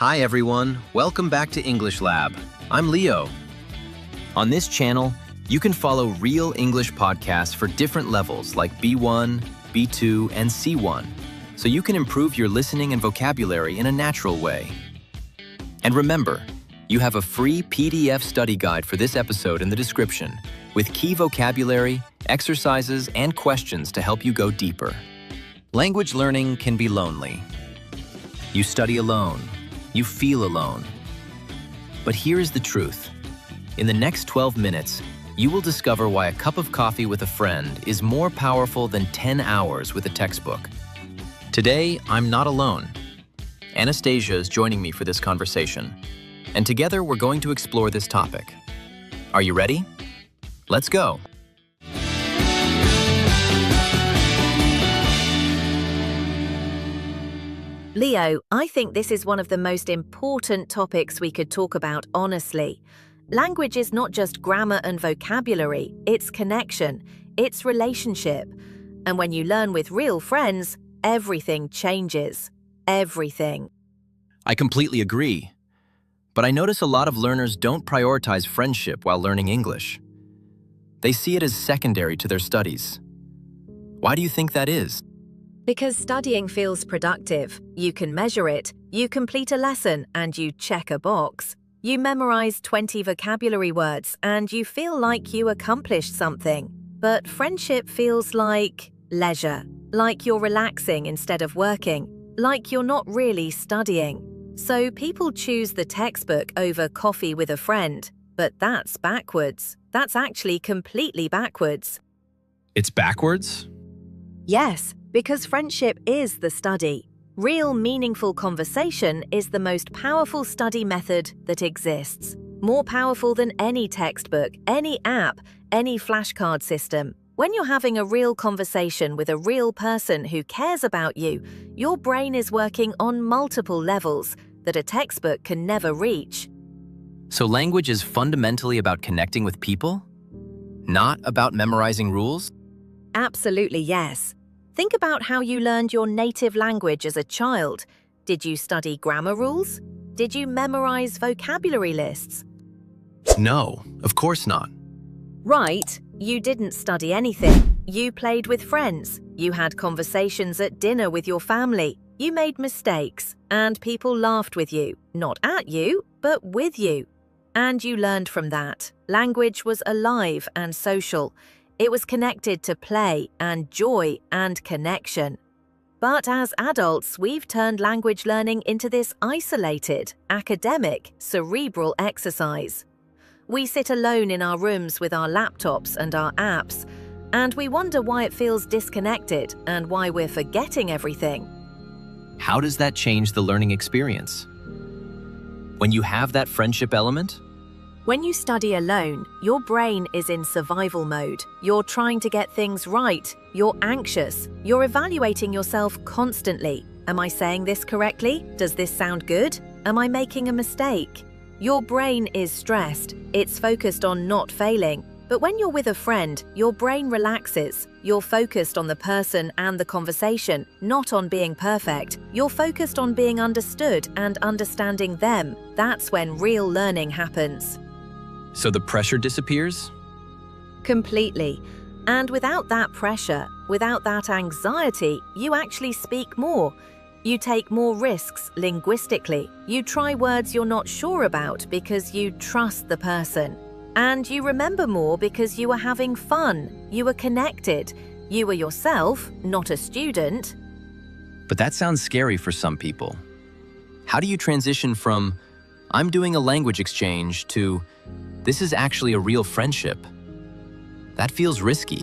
Hi everyone, welcome back to English Lab. I'm Leo. On this channel, you can follow real English podcasts for different levels like B1, B2, and C1, so you can improve your listening and vocabulary in a natural way. And remember, you have a free PDF study guide for this episode in the description, with key vocabulary, exercises, and questions to help you go deeper. Language learning can be lonely. You study alone. You feel alone. But here is the truth. In the next 12 minutes, you will discover why a cup of coffee with a friend is more powerful than 10 hours with a textbook. Today, I'm not alone. Anastasiia is joining me for this conversation, and together we're going to explore this topic. Are you ready? Let's go. Leo, I think this is one of the most important topics we could talk about honestly. Language is not just grammar and vocabulary, it's connection, it's relationship. And when you learn with real friends, everything changes. Everything. I completely agree. But I notice a lot of learners don't prioritize friendship while learning English. They see it as secondary to their studies. Why do you think that is? Because studying feels productive. You can measure it, you complete a lesson and you check a box. You memorize 20 vocabulary words and you feel like you accomplished something. But friendship feels like leisure, like you're relaxing instead of working, like you're not really studying. So people choose the textbook over coffee with a friend. But that's backwards. That's actually completely backwards. It's backwards? Yes. Because friendship is the study. Real, meaningful conversation is the most powerful study method that exists. More powerful than any textbook, any app, any flashcard system. When you're having a real conversation with a real person who cares about you, your brain is working on multiple levels that a textbook can never reach. So language is fundamentally about connecting with people? Not about memorizing rules? Absolutely yes. Think about how you learned your native language as a child. Did you study grammar rules? Did you memorize vocabulary lists? No, of course not. Right, you didn't study anything. You played with friends. You had conversations at dinner with your family. You made mistakes, and people laughed with you. Not at you, but with you. And you learned from that. Language was alive and social. It was connected to play and joy and connection. But as adults, we've turned language learning into this isolated, academic, cerebral exercise. We sit alone in our rooms with our laptops and our apps, and we wonder why it feels disconnected and why we're forgetting everything. How does that change the learning experience? When you have that friendship element? When you study alone, your brain is in survival mode. You're trying to get things right. You're anxious. You're evaluating yourself constantly. Am I saying this correctly? Does this sound good? Am I making a mistake? Your brain is stressed. It's focused on not failing. But when you're with a friend, your brain relaxes. You're focused on the person and the conversation, not on being perfect. You're focused on being understood and understanding them. That's when real learning happens. So the pressure disappears? Completely. And without that pressure, without that anxiety, you actually speak more. You take more risks linguistically. You try words you're not sure about because you trust the person. And you remember more because you were having fun. You were connected. You were yourself, not a student. But that sounds scary for some people. How do you transition from, I'm doing a language exchange, to, this is actually a real friendship? That feels risky.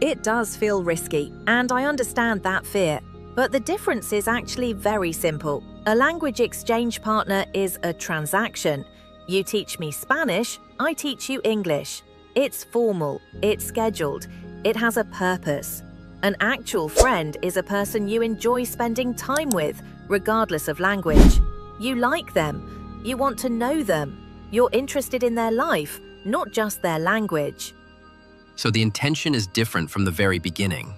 It does feel risky, and I understand that fear. But the difference is actually very simple. A language exchange partner is a transaction. You teach me Spanish, I teach you English. It's formal, it's scheduled, it has a purpose. An actual friend is a person you enjoy spending time with, regardless of language. You like them, you want to know them. You're interested in their life, not just their language. So the intention is different from the very beginning.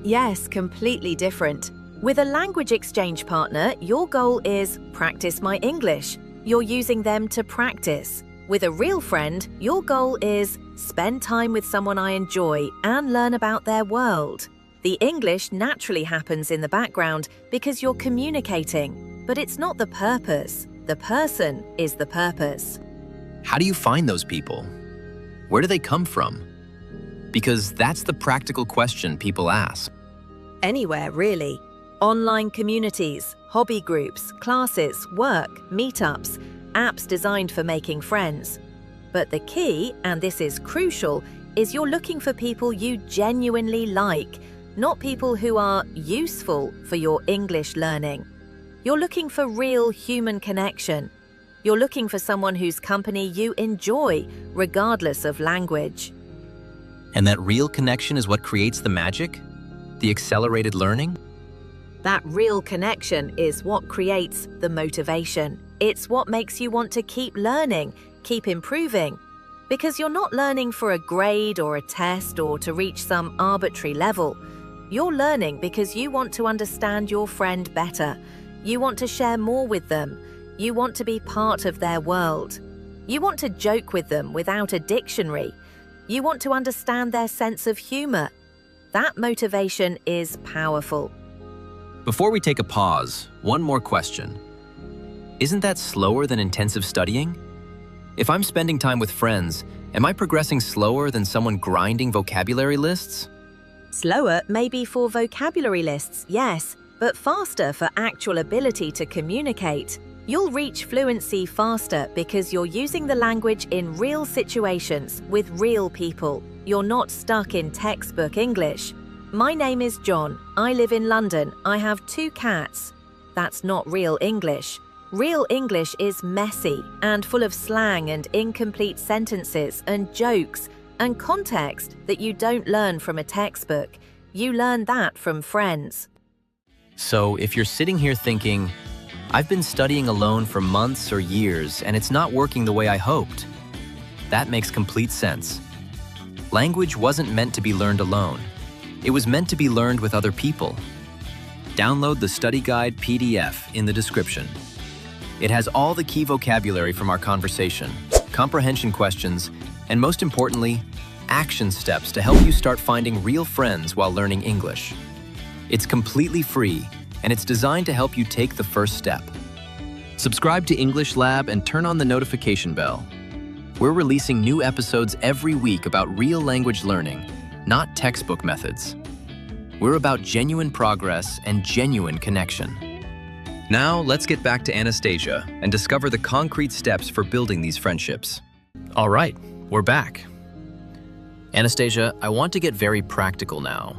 Yes, completely different. With a language exchange partner, your goal is practice my English. You're using them to practice. With a real friend, your goal is spend time with someone I enjoy and learn about their world. The English naturally happens in the background because you're communicating, but it's not the purpose. The person is the purpose. How do you find those people? Where do they come from? Because that's the practical question people ask. Anywhere, really. Online communities, hobby groups, classes, work, meetups, apps designed for making friends. But the key, and this is crucial, is you're looking for people you genuinely like, not people who are useful for your English learning. You're looking for real human connection. You're looking for someone whose company you enjoy, regardless of language. And that real connection is what creates the magic? The accelerated learning? That real connection is what creates the motivation. It's what makes you want to keep learning, keep improving. Because you're not learning for a grade or a test or to reach some arbitrary level. You're learning because you want to understand your friend better. You want to share more with them. You want to be part of their world. You want to joke with them without a dictionary. You want to understand their sense of humor. That motivation is powerful. Before we take a pause, one more question. Isn't that slower than intensive studying? If I'm spending time with friends, am I progressing slower than someone grinding vocabulary lists? Slower may be for vocabulary lists, yes, but faster for actual ability to communicate. You'll reach fluency faster because you're using the language in real situations with real people. You're not stuck in textbook English. My name is John. I live in London. I have 2 cats. That's not real English. Real English is messy and full of slang and incomplete sentences and jokes and context that you don't learn from a textbook. You learn that from friends. So if you're sitting here thinking, I've been studying alone for months or years and it's not working the way I hoped, that makes complete sense. Language wasn't meant to be learned alone. It was meant to be learned with other people. Download the study guide PDF in the description. It has all the key vocabulary from our conversation, comprehension questions, and most importantly, action steps to help you start finding real friends while learning English. It's completely free, and it's designed to help you take the first step. Subscribe to English Lab and turn on the notification bell. We're releasing new episodes every week about real language learning, not textbook methods. We're about genuine progress and genuine connection. Now, let's get back to Anastasiia and discover the concrete steps for building these friendships. All right, we're back. Anastasiia, I want to get very practical now.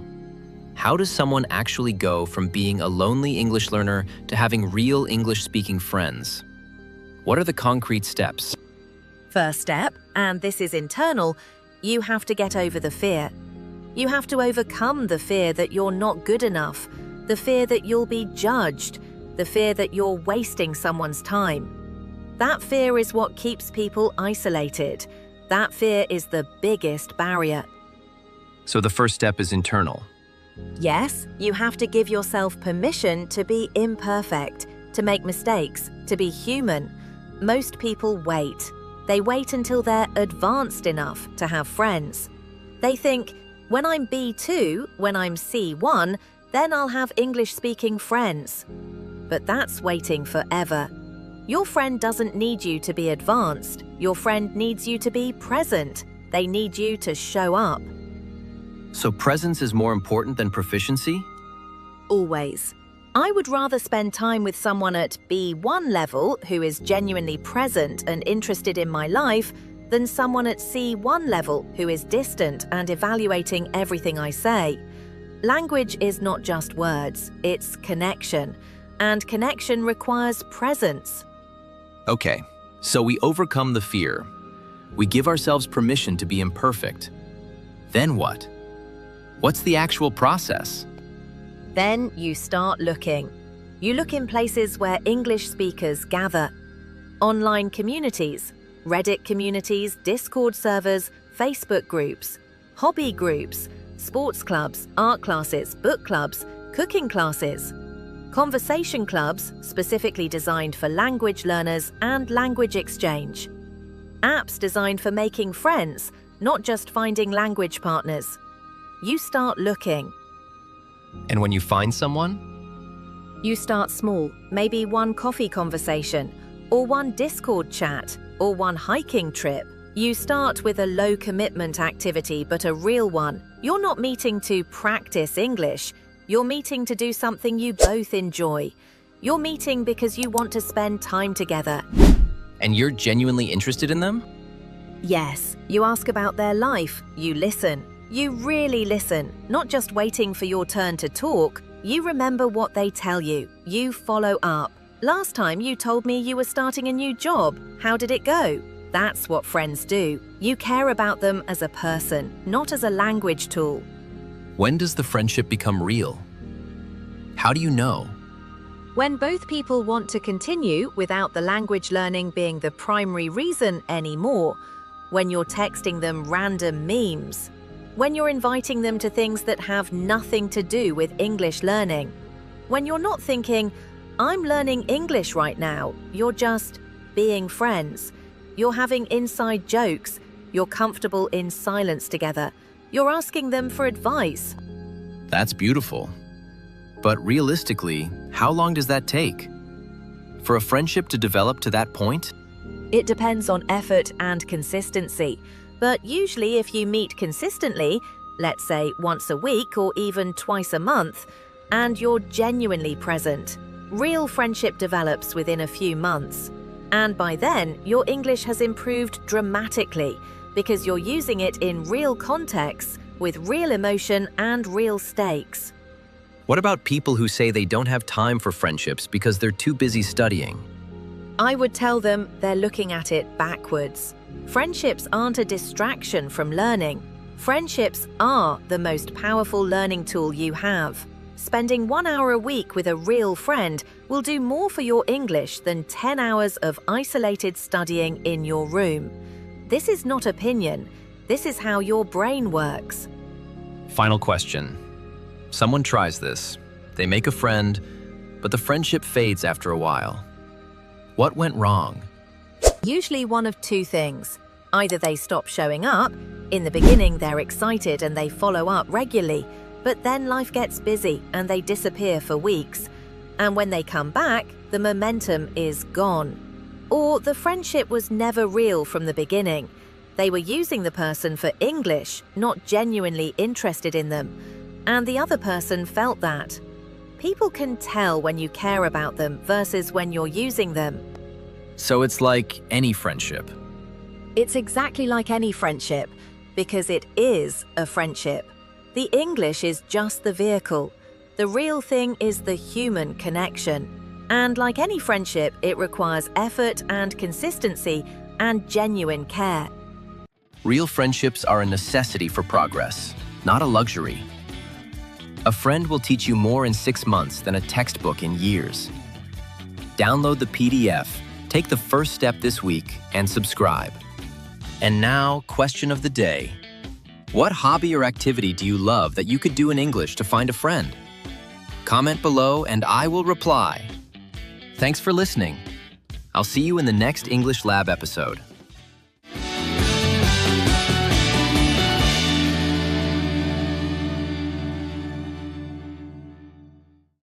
How does someone actually go from being a lonely English learner to having real English-speaking friends? What are the concrete steps? First step, and this is internal, you have to get over the fear. You have to overcome the fear that you're not good enough, the fear that you'll be judged, the fear that you're wasting someone's time. That fear is what keeps people isolated. That fear is the biggest barrier. So the first step is internal. Yes, you have to give yourself permission to be imperfect, to make mistakes, to be human. Most people wait. They wait until they're advanced enough to have friends. They think, when I'm B2, when I'm C1, then I'll have English-speaking friends. But that's waiting forever. Your friend doesn't need you to be advanced. Your friend needs you to be present. They need you to show up. So presence is more important than proficiency? Always. I would rather spend time with someone at B1 level who is genuinely present and interested in my life than someone at C1 level who is distant and evaluating everything I say. Language is not just words, it's connection. And connection requires presence. Okay, so we overcome the fear. We give ourselves permission to be imperfect. Then what? What's the actual process? Then you start looking. You look in places where English speakers gather. Online communities, Reddit communities, Discord servers, Facebook groups, hobby groups, sports clubs, art classes, book clubs, cooking classes. Conversation clubs, specifically designed for language learners and language exchange. Apps designed for making friends, not just finding language partners. You start looking. And when you find someone? You start small, maybe one coffee conversation, or one Discord chat, or one hiking trip. You start with a low-commitment activity, but a real one. You're not meeting to practice English. You're meeting to do something you both enjoy. You're meeting because you want to spend time together. And you're genuinely interested in them? Yes, you ask about their life, you listen. You really listen, not just waiting for your turn to talk. You remember what they tell you. You follow up. Last time you told me you were starting a new job. How did it go? That's what friends do. You care about them as a person, not as a language tool. When does the friendship become real? How do you know? When both people want to continue without the language learning being the primary reason anymore. When you're texting them random memes. When you're inviting them to things that have nothing to do with English learning. When you're not thinking, I'm learning English right now, you're just being friends. You're having inside jokes. You're comfortable in silence together. You're asking them for advice. That's beautiful. But realistically, how long does that take? For a friendship to develop to that point? It depends on effort and consistency. But usually if you meet consistently, let's say once a week or even twice a month, and you're genuinely present, real friendship develops within a few months. And by then, your English has improved dramatically because you're using it in real contexts with real emotion and real stakes. What about people who say they don't have time for friendships because they're too busy studying? I would tell them they're looking at it backwards. Friendships aren't a distraction from learning. Friendships are the most powerful learning tool you have. Spending 1 hour a week with a real friend will do more for your English than 10 hours of isolated studying in your room. This is not opinion. This is how your brain works. Final question. Someone tries this. They make a friend, but the friendship fades after a while. What went wrong? Usually one of two things. Either they stop showing up. In the beginning, they're excited and they follow up regularly. But then life gets busy and they disappear for weeks. And when they come back, the momentum is gone. Or the friendship was never real from the beginning. They were using the person for English, not genuinely interested in them. And the other person felt that. People can tell when you care about them versus when you're using them. So it's like any friendship. It's exactly like any friendship, because it is a friendship. The English is just the vehicle. The real thing is the human connection. And like any friendship, it requires effort and consistency and genuine care. Real friendships are a necessity for progress, not a luxury. A friend will teach you more in 6 months than a textbook in years. Download the PDF, take the first step this week, and subscribe. And now, question of the day. What hobby or activity do you love that you could do in English to find a friend? Comment below and I will reply. Thanks for listening. I'll see you in the next English Lab episode.